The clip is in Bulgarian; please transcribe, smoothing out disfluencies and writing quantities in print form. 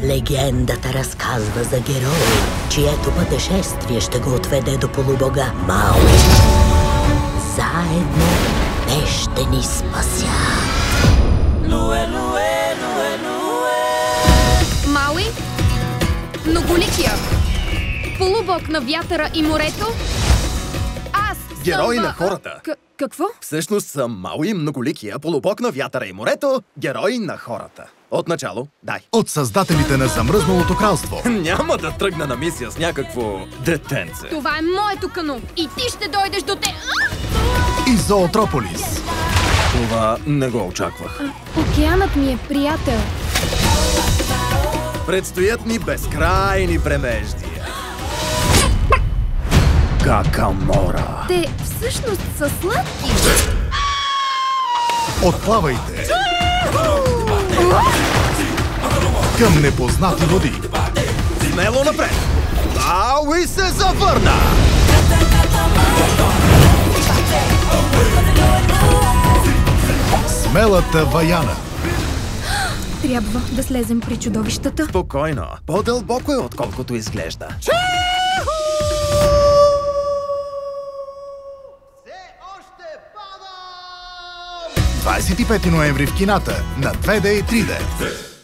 Легендата разказва за герой, чието пътешествие ще го отведе до полубога Мауи. Заедно те ще ни спасят. Мауи? Многоликия? Полубог на вятъра и морето? Аз съм... Герой на хората. Какво? Всъщност съм Мауи, многоликия, полубог на вятъра и морето, герой на хората. Отначало, дай. От създателите на Замръзналото кралство. Няма да тръгна на мисия с някакво детенце. Това е моето кано и ти ще дойдеш до те... И Зоотрополис. Това не го очаквах. Океанът ми е приятел. Предстоят ни безкрайни премеждия. Какамора. Те всъщност са сладки. Отплавайте към непознати води. Смело напред! Мауи се завърна! Смелата Ваяна. Трябва да слезем при чудовищата. Спокойно. По-дълбоко е, отколкото изглежда. 25 ноември в кината на 2D и 3D.